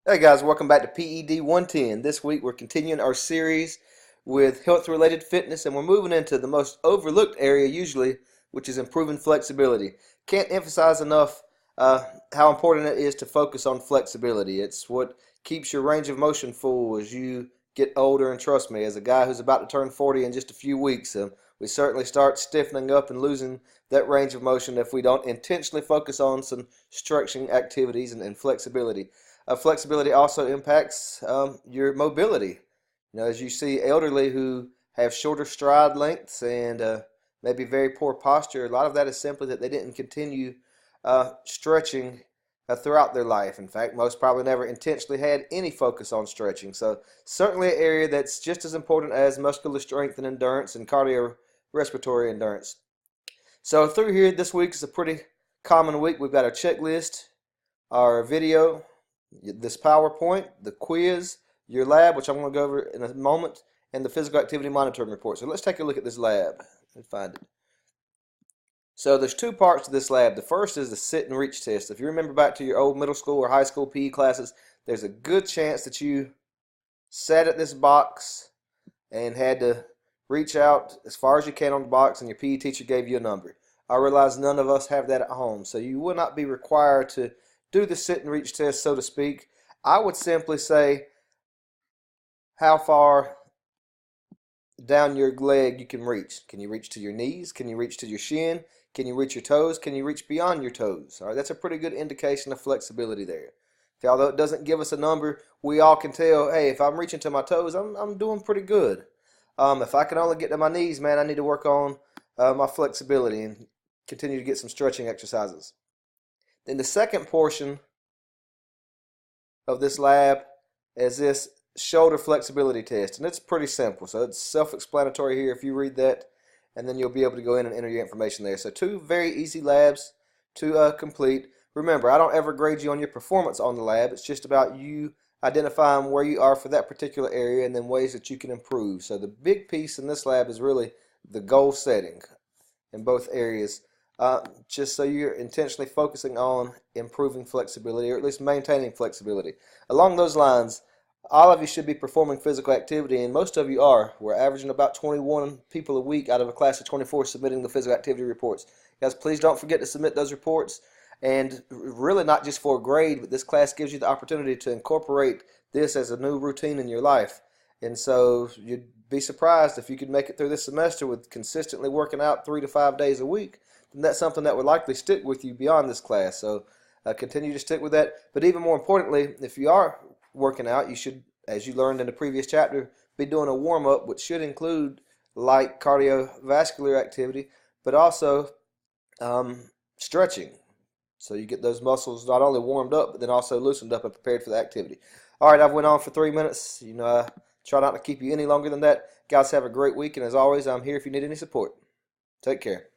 Hey guys, welcome back to PED 110. This week we're continuing our series with health-related fitness, and we're moving into the most overlooked area usually, which is improving flexibility. Can't emphasize enough how important it is to focus on flexibility. It's what keeps your range of motion full as you get older, and trust me, as a guy who's about to turn 40 in just a few weeks, we certainly start stiffening up and losing that range of motion if we don't intentionally focus on some stretching activities and flexibility. Flexibility also impacts your mobility. As you see elderly who have shorter stride lengths and maybe very poor posture, a lot of that is simply that they didn't continue stretching throughout their life. In fact, most probably never intentionally had any focus on stretching. So certainly an area that's just as important as muscular strength and endurance and cardiorespiratory endurance. So through here, this week is a pretty common week. We've got our checklist, our video, this PowerPoint, the quiz, your lab, which I'm going to go over in a moment, and the physical activity monitoring report. So let's take a look at this lab and find it. So there's two parts to this lab. The first is the sit and reach test. If you remember back to your old middle school or high school PE classes, there's a good chance that you sat at this box and had to reach out as far as you can on the box, and your PE teacher gave you a number. I realize none of us have that at home, so you will not be required to do the sit and reach test, so to speak. I would simply say how far down your leg you can reach. Can you reach to your knees? Can you reach to your shin? Can you reach your toes? Can you reach beyond your toes? All right, that's a pretty good indication of flexibility there. Okay, although it doesn't give us a number, we all can tell, hey, if I'm reaching to my toes, I'm doing pretty good. If I can only get to my knees, man, I need to work on my flexibility and continue to get some stretching exercises. Then the second portion of this lab is this shoulder flexibility test, and it's pretty simple. So it's self-explanatory here if you read that, and then you'll be able to go in and enter your information there. So two very easy labs to complete. Remember, I don't ever grade you on your performance on the lab. It's just about you identifying where you are for that particular area and then ways that you can improve. So the big piece in this lab is really the goal setting in both areas. Just so you're intentionally focusing on improving flexibility, or at least maintaining flexibility. Along those lines, all of you should be performing physical activity, and most of you are. We're averaging about 21 people a week out of a class of 24 submitting the physical activity reports. Guys, please don't forget to submit those reports, and really not just for a grade, but this class gives you the opportunity to incorporate this as a new routine in your life. And so you'd be surprised if you could make it through this semester with consistently working out 3 to 5 days a week. That's something that would likely stick with you beyond this class. So continue to stick with that. But even more importantly, if you are working out, you should, as you learned in the previous chapter, be doing a warm-up, which should include light cardiovascular activity, but also stretching. So you get those muscles not only warmed up, but then also loosened up and prepared for the activity. All right, I've went on for 3 minutes. I try not to keep you any longer than that. Guys, have a great week, and as always, I'm here if you need any support. Take care.